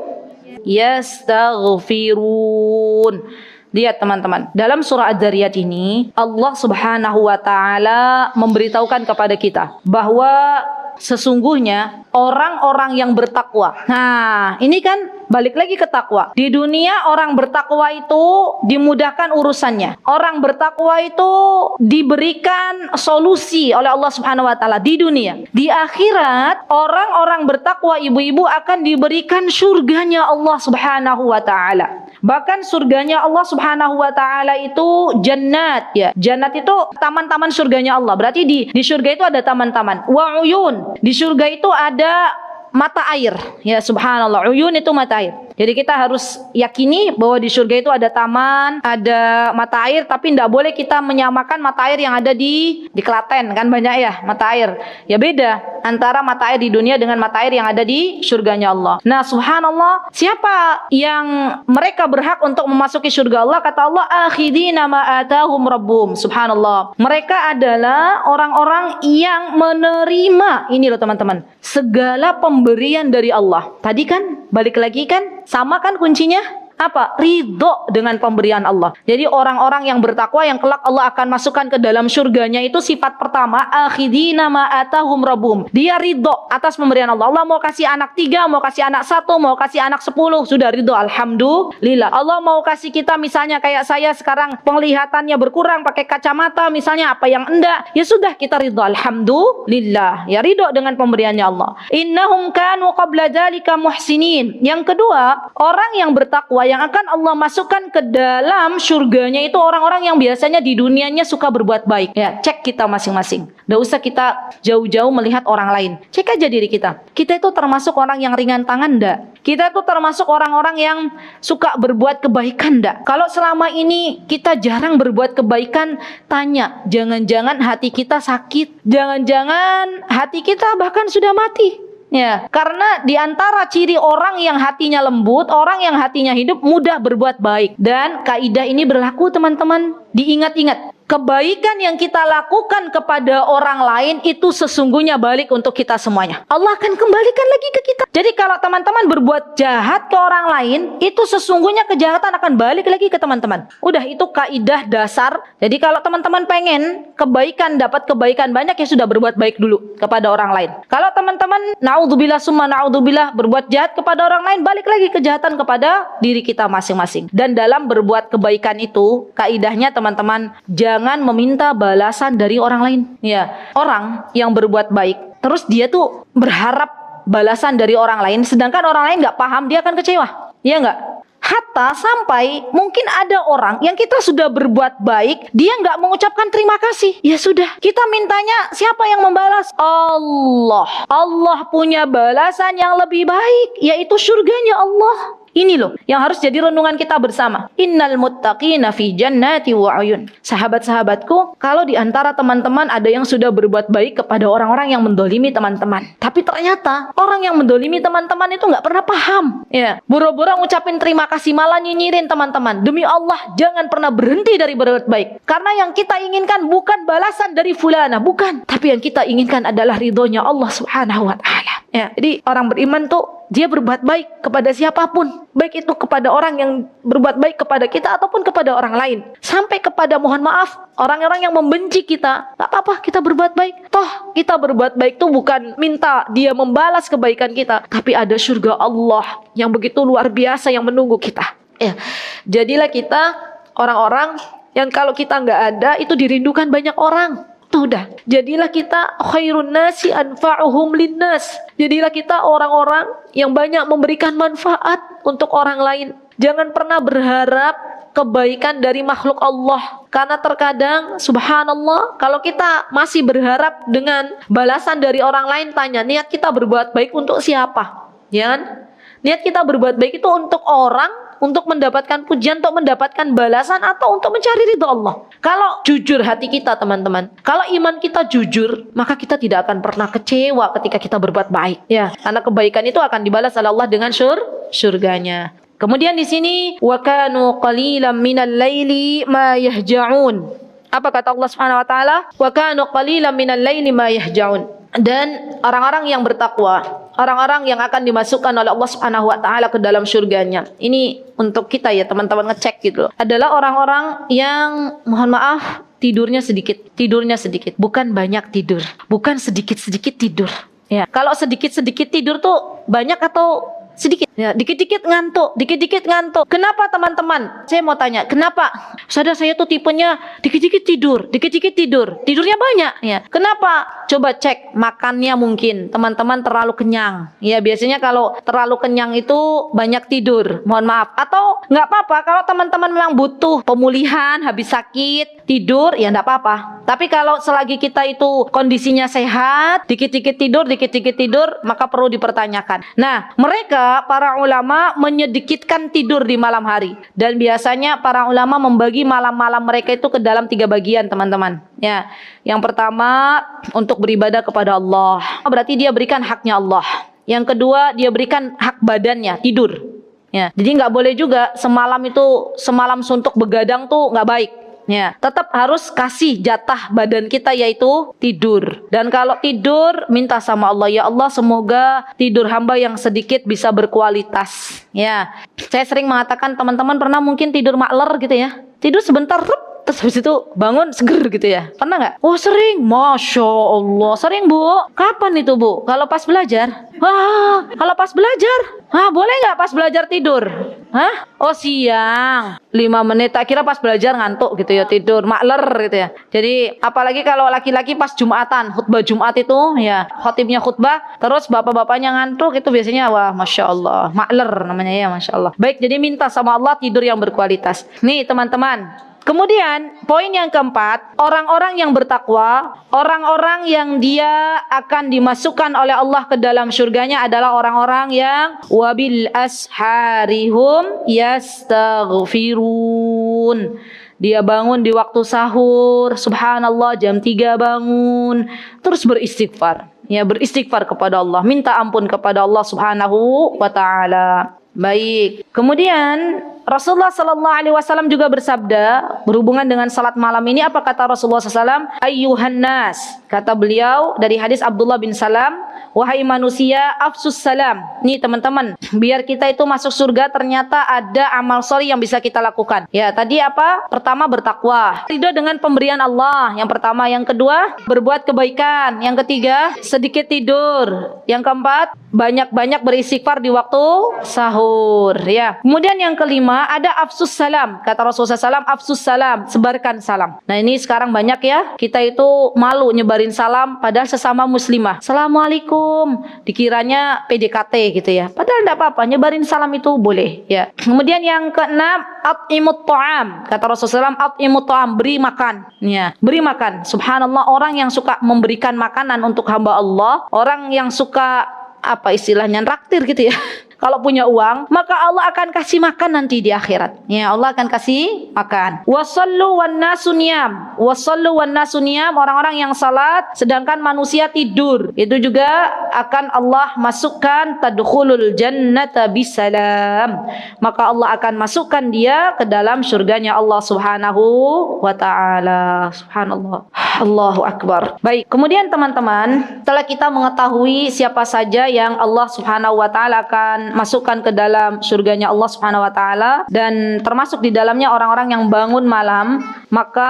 yastaghfirun. Lihat teman-teman, dalam surah Az-Zariyat ini Allah Subhanahu wa taala memberitahukan kepada kita bahwa sesungguhnya orang-orang yang bertakwa. Nah, ini kan balik lagi ke takwa. Di dunia orang bertakwa itu dimudahkan urusannya. Orang bertakwa itu diberikan solusi oleh Allah Subhanahu wa taala di dunia. Di akhirat orang-orang bertakwa ibu-ibu akan diberikan surganya Allah Subhanahu wa taala. Bahkan surganya Allah Subhanahu wa taala itu jannat ya. Jannat itu taman-taman surganya Allah. Berarti di surga itu ada taman-taman. Wa uyun. Di surga itu ada mata air. Ya subhanallah. Uyun itu mata air. Jadi kita harus yakini bahwa di surga itu ada taman, ada mata air, tapi tidak boleh kita menyamakan mata air yang ada di Klaten, kan banyak ya mata air. Ya beda antara mata air di dunia dengan mata air yang ada di surganya Allah. Nah subhanallah, siapa yang mereka berhak untuk memasuki surga Allah? Kata Allah, akhidina ma atahum rabbuhum. Subhanallah, mereka adalah orang-orang yang menerima, ini loh teman-teman, segala pemberian dari Allah. Tadi kan, balik lagi kan, sama kan kuncinya? Apa? Ridho dengan pemberian Allah. Jadi orang-orang yang bertakwa yang kelak Allah akan masukkan ke dalam surganya itu sifat pertama, akhidina ma atahum rabbuhum. Dia ridho atas pemberian Allah. Allah mau kasih anak 3, mau kasih anak 1, mau kasih anak 10, sudah ridho, alhamdulillah. Allah mau kasih kita misalnya kayak saya sekarang penglihatannya berkurang pakai kacamata misalnya, apa yang enggak, ya sudah kita ridho, alhamdulillah. Ya ridho dengan pemberiannya Allah. Innahum kanu qabla dzalika muhsinin. Yang kedua, orang yang bertakwa yang akan Allah masukkan ke dalam surganya itu orang-orang yang biasanya di dunianya suka berbuat baik. Ya, cek kita masing-masing. Nggak usah kita jauh-jauh melihat orang lain. Cek aja diri kita. Kita itu termasuk orang yang ringan tangan enggak? Kita itu termasuk orang-orang yang suka berbuat kebaikan enggak? Kalau selama ini kita jarang berbuat kebaikan, tanya, jangan-jangan hati kita sakit. Jangan-jangan hati kita bahkan sudah mati. Ya, karena di antara ciri orang yang hatinya lembut, orang yang hatinya hidup, mudah berbuat baik. Dan kaidah ini berlaku teman-teman, diingat-ingat. Kebaikan yang kita lakukan kepada orang lain itu sesungguhnya balik untuk kita semuanya. Allah akan kembalikan lagi ke kita. Jadi kalau teman-teman berbuat jahat ke orang lain, itu sesungguhnya kejahatan akan balik lagi ke teman-teman. Udah, itu kaidah dasar. Jadi kalau teman-teman pengen kebaikan, dapat kebaikan banyak, ya sudah berbuat baik dulu kepada orang lain. Kalau teman-teman naudzubillah summa naudzubillah berbuat jahat kepada orang lain, balik lagi kejahatan kepada diri kita masing-masing. Dan dalam berbuat kebaikan itu, kaidahnya teman-teman, jangan meminta balasan dari orang lain. Ya, orang yang berbuat baik, terus dia tuh berharap balasan dari orang lain, sedangkan orang lain nggak paham, dia akan kecewa. Iya nggak? Hatta sampai mungkin ada orang yang kita sudah berbuat baik, dia nggak mengucapkan terima kasih. Ya sudah, kita mintanya siapa yang membalas? Allah. Allah punya balasan yang lebih baik, yaitu surganya Allah. Ini loh yang harus jadi renungan kita bersama. Innal muttaqina fi jannati wa uyun. Sahabat-sahabatku, kalau di antara teman-teman ada yang sudah berbuat baik kepada orang-orang yang mendolimi teman-teman, tapi ternyata orang yang mendolimi teman-teman itu nggak pernah paham. Ya, boro-boro ngucapin terima kasih malah nyinyirin teman-teman. Demi Allah, jangan pernah berhenti dari berbuat baik. Karena yang kita inginkan bukan balasan dari fulana, bukan. Tapi yang kita inginkan adalah ridhonya Allah Subhanahu wa taala. Ya, jadi orang beriman tuh dia berbuat baik kepada siapapun, baik itu kepada orang yang berbuat baik kepada kita ataupun kepada orang lain, sampai kepada mohon maaf orang-orang yang membenci kita, tak apa-apa kita berbuat baik. Toh kita berbuat baik tuh bukan minta dia membalas kebaikan kita, tapi ada surga Allah yang begitu luar biasa yang menunggu kita. Ya, jadilah kita orang-orang yang kalau kita nggak ada itu dirindukan banyak orang. Tuh udah, jadilah kita khairun nasi anfa'uhum linnas. Jadilah kita orang-orang yang banyak memberikan manfaat untuk orang lain. Jangan pernah berharap kebaikan dari makhluk Allah, karena terkadang subhanallah kalau kita masih berharap dengan balasan dari orang lain, tanya niat kita berbuat baik untuk siapa? Ya kan? Niat kita berbuat baik itu untuk orang, untuk mendapatkan pujian, untuk mendapatkan balasan, atau untuk mencari ridho Allah. Kalau jujur hati kita teman-teman, kalau iman kita jujur, maka kita tidak akan pernah kecewa ketika kita berbuat baik. Ya, karena kebaikan itu akan dibalas oleh Allah dengan surganya. Kemudian di sini wa kanu qalilan minal laili ma yahja'un. Apa kata Allah Subhanahu wa taala? Wa kanu qalilan minal laili ma yahja'un. Dan orang-orang yang bertakwa, orang-orang yang akan dimasukkan oleh Allah Subhanahu wa taala ke dalam surganya. Ini untuk kita ya teman-teman, ngecek gitu loh. Adalah orang-orang yang mohon maaf tidurnya sedikit. Tidurnya sedikit, bukan banyak tidur. Bukan sedikit-sedikit tidur. Ya, kalau sedikit-sedikit tidur tuh banyak atau sedikit? Ya, dikit-dikit ngantuk, dikit-dikit ngantuk. Kenapa teman-teman? Saya mau tanya, kenapa? Saudara saya tuh tipenya dikit-dikit tidur, dikit-dikit tidur. Tidurnya banyak ya. Kenapa? Coba cek makannya mungkin. Teman-teman terlalu kenyang. Ya, biasanya kalau terlalu kenyang itu banyak tidur. Mohon maaf. Atau nggak apa-apa kalau teman-teman memang butuh pemulihan, habis sakit, tidur, ya nggak apa-apa. Tapi kalau selagi kita itu kondisinya sehat, dikit-dikit tidur, maka perlu dipertanyakan. Nah, mereka para ulama menyedikitkan tidur di malam hari. Dan biasanya para ulama membagi malam-malam mereka itu ke dalam 3 bagian, teman-teman. Ya, yang pertama untuk beribadah kepada Allah. Berarti dia berikan haknya Allah. Yang kedua, dia berikan hak badannya, tidur. Ya, jadi nggak boleh juga semalam suntuk begadang tuh nggak baik. Ya, tetap harus kasih jatah badan kita yaitu tidur. Dan kalau tidur minta sama Allah, ya Allah semoga tidur hamba yang sedikit bisa berkualitas. Ya, saya sering mengatakan teman-teman pernah mungkin tidur makler gitu ya. Tidur sebentar, terus habis itu bangun seger gitu ya. Pernah nggak? Oh sering, Masya Allah. Sering Bu. Kapan itu Bu? Kalau pas belajar? Wah, kalau pas belajar? Boleh nggak pas belajar tidur? Hah? Oh siang 5 menit. Tak kira pas belajar ngantuk gitu ya, tidur makler gitu ya. Jadi apalagi kalau laki-laki pas Jumatan, khutbah Jumat itu ya, khotibnya khutbah, terus bapak-bapaknya ngantuk, itu biasanya wah Masya Allah, makler namanya ya, Masya Allah. Baik, jadi minta sama Allah tidur yang berkualitas. Nih teman-teman, kemudian poin yang keempat, orang-orang yang bertakwa, orang-orang yang dia akan dimasukkan oleh Allah ke dalam surganya adalah orang-orang yang wabil asharihum yastaghfirun. Dia bangun di waktu sahur, subhanallah jam 3 bangun, terus beristighfar. Ya, beristighfar kepada Allah, minta ampun kepada Allah Subhanahu wa taala. Baik. Kemudian Rasulullah sallallahu alaihi wasallam juga bersabda berhubungan dengan salat malam ini. Apa kata Rasulullah sallallahu ayyuhan nas? Kata beliau dari hadis Abdullah bin Salam, wahai manusia, afsus salam. Nih teman-teman, biar kita itu masuk surga ternyata ada amal soleh yang bisa kita lakukan. Ya, tadi apa? Pertama bertakwa, ridho dengan pemberian Allah. Yang pertama, yang kedua berbuat kebaikan. Yang ketiga sedikit tidur. Yang keempat banyak-banyak beristighfar di waktu sahur. Ya. Kemudian yang kelima ada afsus salam. Kata Rasulullah SAW, afsus salam, sebarkan salam. Nah ini sekarang banyak ya, kita itu malu nyebarin salam padahal sesama muslimah. Assalamualaikum, dikiranya PDKT gitu ya. Padahal tidak apa-apa, nyebarin salam itu boleh ya. Kemudian yang keenam, at'imut ta'am. Kata Rasulullah SAW, at'imut ta'am, beri makan. Ya, beri makan. Subhanallah, orang yang suka memberikan makanan untuk hamba Allah, orang yang suka apa istilahnya, raktir gitu ya. Kalau punya uang, maka Allah akan kasih makan nanti di akhirat. Ya, Allah akan kasih makan. Wasallu wan nasu niyam. Wasallu wan nasu niyam, orang-orang yang salat sedangkan manusia tidur. Itu juga akan Allah masukkan tadkhulul jannata bisalam. Maka Allah akan masukkan dia ke dalam surganya Allah Subhanahu wa taala. Subhanallah. Allahu akbar. Baik, kemudian teman-teman, setelah kita mengetahui siapa saja yang Allah Subhanahu wa taala akan masukkan ke dalam surganya Allah Subhanahu wa taala dan termasuk di dalamnya orang-orang yang bangun malam, maka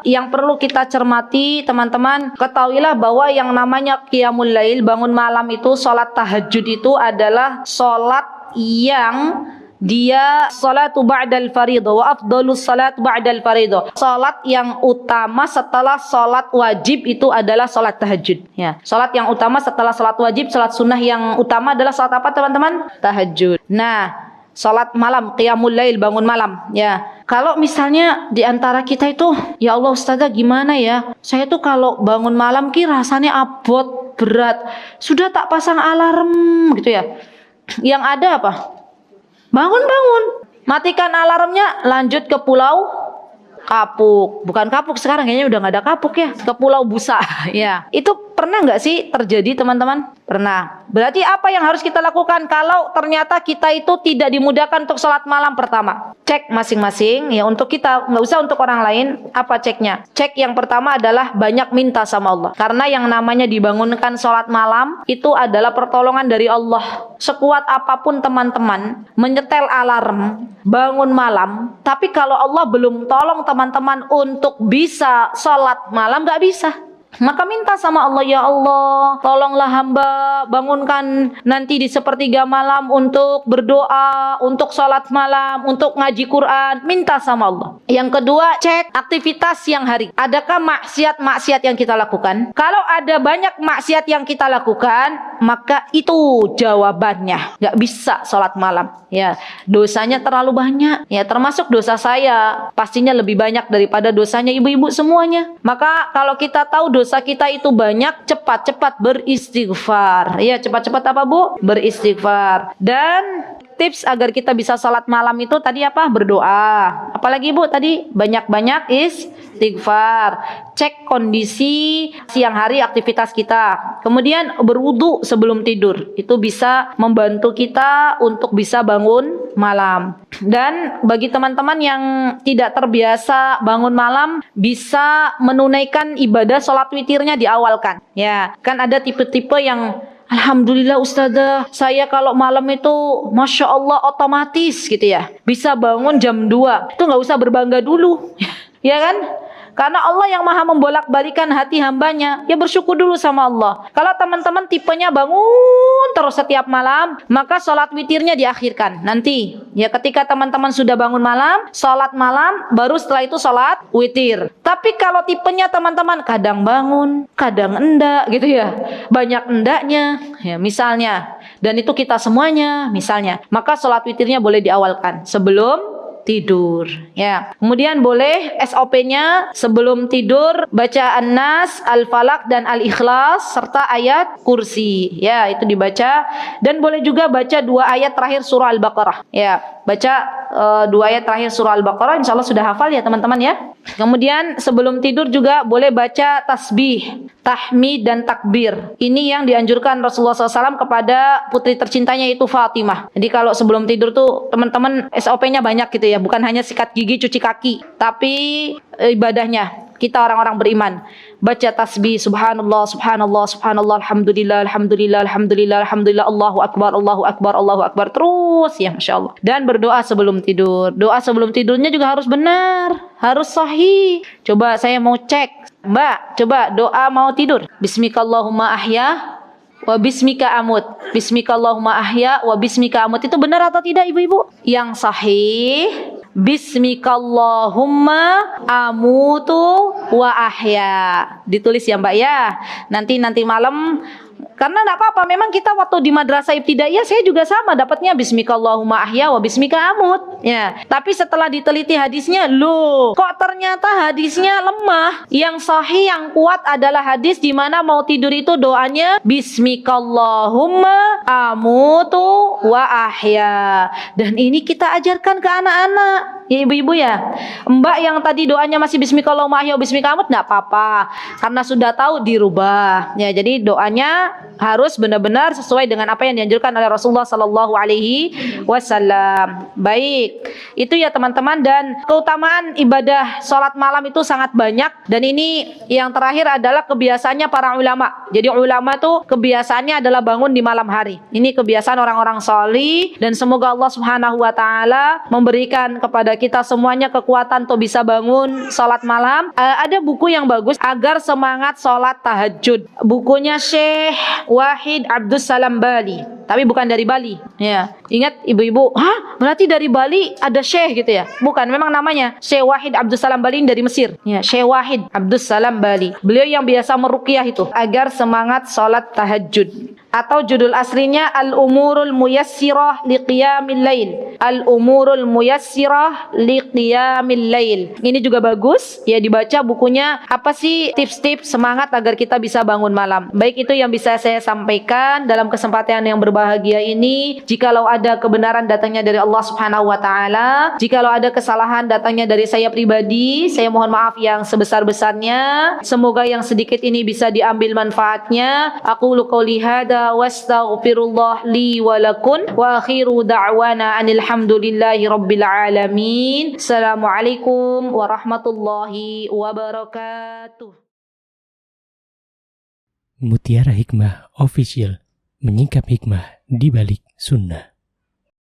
yang perlu kita cermati teman-teman, ketahuilah bahwa yang namanya qiyamul lail, bangun malam itu, salat tahajud itu adalah salat yang dia salatu ba'dal fariḍah wa afdhalus salat ba'dal fariḍah. Salat yang utama setelah salat wajib itu adalah salat tahajud. Ya, salat yang utama setelah salat wajib, salat sunnah yang utama adalah salat apa teman-teman? Tahajud. Nah, salat malam, qiyamul lail, bangun malam. Ya, kalau misalnya di antara kita itu, ya Allah Ustazah gimana ya? Saya tuh kalau bangun malam rasanya abot, berat. Sudah tak pasang alarm gitu ya. Yang ada apa? Bangun-bangun, matikan alarmnya, lanjut ke Pulau Kapuk. Bukan Kapuk sekarang, kayaknya udah nggak ada Kapuk ya, ke Pulau Busa. Ya, itu pernah nggak sih terjadi teman-teman? Pernah. Berarti apa yang harus kita lakukan kalau ternyata kita itu tidak dimudahkan untuk sholat malam? Pertama, cek masing-masing ya, untuk kita, nggak usah untuk orang lain. Apa ceknya? Cek yang pertama adalah banyak minta sama Allah, karena yang namanya dibangunkan sholat malam itu adalah pertolongan dari Allah. Sekuat apapun teman-teman menyetel alarm bangun malam, tapi kalau Allah belum tolong teman-teman untuk bisa sholat malam, nggak bisa. Maka minta sama Allah, ya Allah, tolonglah hamba bangunkan nanti di sepertiga malam untuk berdoa, untuk sholat malam, untuk ngaji Quran. Minta sama Allah. Yang kedua, cek aktivitas siang hari. Adakah maksiat-maksiat yang kita lakukan? Kalau ada banyak maksiat yang kita lakukan, maka itu jawabannya. Gak bisa sholat malam. Ya, dosanya terlalu banyak. Ya, termasuk dosa saya. Pastinya lebih banyak daripada dosanya ibu-ibu semuanya. Maka kalau kita tahu dosa kita itu banyak, cepat-cepat beristighfar. Ya, cepat-cepat apa Bu? Beristighfar. Dan tips agar kita bisa salat malam itu tadi apa? Berdoa. Apalagi Bu tadi? Banyak-banyak istighfar. Cek kondisi siang hari aktivitas kita. Kemudian berwudu sebelum tidur. Itu bisa membantu kita untuk bisa bangun malam. Dan bagi teman-teman yang tidak terbiasa bangun malam, bisa menunaikan ibadah sholat witirnya diawalkan. Ya, kan ada tipe-tipe yang alhamdulillah Ustazah, saya kalau malam itu Masya Allah otomatis gitu ya, bisa bangun jam 2. Itu gak usah berbangga dulu. Ya kan? Karena Allah yang maha membolak-balikan hati hambanya. Ya bersyukur dulu sama Allah. Kalau teman-teman tipenya bangun terus setiap malam, maka sholat witirnya diakhirkan. Nanti ya ketika teman-teman sudah bangun malam, sholat malam, baru setelah itu sholat witir. Tapi kalau tipenya teman-teman kadang bangun, kadang enggak gitu ya, banyak endaknya ya misalnya, dan itu kita semuanya misalnya, maka sholat witirnya boleh diawalkan sebelum tidur ya. Kemudian boleh SOP-nya sebelum tidur baca An-Nas, Al-Falaq dan Al-Ikhlas serta ayat kursi ya, itu dibaca. Dan boleh juga baca 2 ayat terakhir surah Al-Baqarah ya. Baca 2 ayat terakhir surah Al-Baqarah, insyaallah sudah hafal ya teman-teman ya. Kemudian sebelum tidur juga boleh baca tasbih, tahmid dan takbir. Ini yang dianjurkan Rasulullah SAW kepada putri tercintanya itu Fatimah. Jadi kalau sebelum tidur tuh teman-teman SOP-nya banyak gitu ya, bukan hanya sikat gigi, cuci kaki, tapi ibadahnya. Kita orang-orang beriman baca tasbih subhanallah, subhanallah, subhanallah, alhamdulillah, alhamdulillah, alhamdulillah, alhamdulillah, Allahu akbar, Allahu akbar, Allahu akbar, terus ya Masya Allah. Dan berdoa sebelum tidur. Doa sebelum tidurnya juga harus benar, harus sahih. Coba saya mau cek, Mbak, coba doa mau tidur. Bismikallahumma ahya wa bismika amut. Bismikallahumma ahya wa bismika amut. Itu benar atau tidak ibu-ibu? Yang sahih Bismikallahumma amutu wa ahya. Ditulis ya Mbak ya. Nanti malam. Karena enggak apa-apa, memang kita waktu di madrasah ibtidaiyah saya juga sama dapatnya Bismikallahumma ahya wa bismika amut ya. Tapi setelah diteliti hadisnya, loh kok ternyata hadisnya lemah. Yang sahih, yang kuat adalah hadis di mana mau tidur itu doanya Bismikallahumma amutu wa ahya. Dan ini kita ajarkan ke anak-anak ya ibu-ibu ya. Mbak yang tadi doanya masih Bismikallahumma ahya wa bismika amut, enggak apa-apa. Karena sudah tahu dirubah ya. Jadi doanya harus benar-benar sesuai dengan apa yang dianjurkan oleh Rasulullah Sallallahu Alaihi Wasallam. Baik, itu ya teman-teman. Dan keutamaan ibadah sholat malam itu sangat banyak. Dan ini yang terakhir adalah kebiasaannya para ulama. Jadi ulama tuh kebiasaannya adalah bangun di malam hari. Ini kebiasaan orang-orang sholih. Dan semoga Allah Subhanahu Wa Taala memberikan kepada kita semuanya kekuatan untuk bisa bangun sholat malam. Ada buku yang bagus agar semangat sholat tahajud. Bukunya Syekh Wahid Abdus Salam Bali, tapi bukan dari Bali ya. Ingat ibu-ibu, hah berarti dari Bali ada Syekh gitu ya? Bukan, memang namanya Syekh Wahid Abdus Salam Bali dari Mesir ya. Syekh Wahid Abdus Salam Bali, beliau yang biasa meruqyah itu agar semangat sholat tahajud. Atau judul aslinya Al-Umurul Muyassirah Liqiyamil Lail. Al-Umurul Muyassirah Liqiyamil Lail. Ini juga bagus ya dibaca bukunya. Apa sih tips-tips semangat agar kita bisa bangun malam? Baik, itu yang bisa saya sampaikan dalam kesempatan yang berbahagia ini. Jikalau ada kebenaran datangnya dari Allah Subhanahu Wa Taala, jikalau ada kesalahan datangnya dari saya pribadi, saya mohon maaf yang sebesar-besarnya. Semoga yang sedikit ini bisa diambil manfaatnya. Aqulu qouli hada wastaghfirullah li wa lakum wa akhiru da'wana anil hamdulillahi rabbil alamin. Assalamualaikum warahmatullahi wabarakatuh. Mutiara Hikmah Official, menyingkap hikmah di balik sunnah.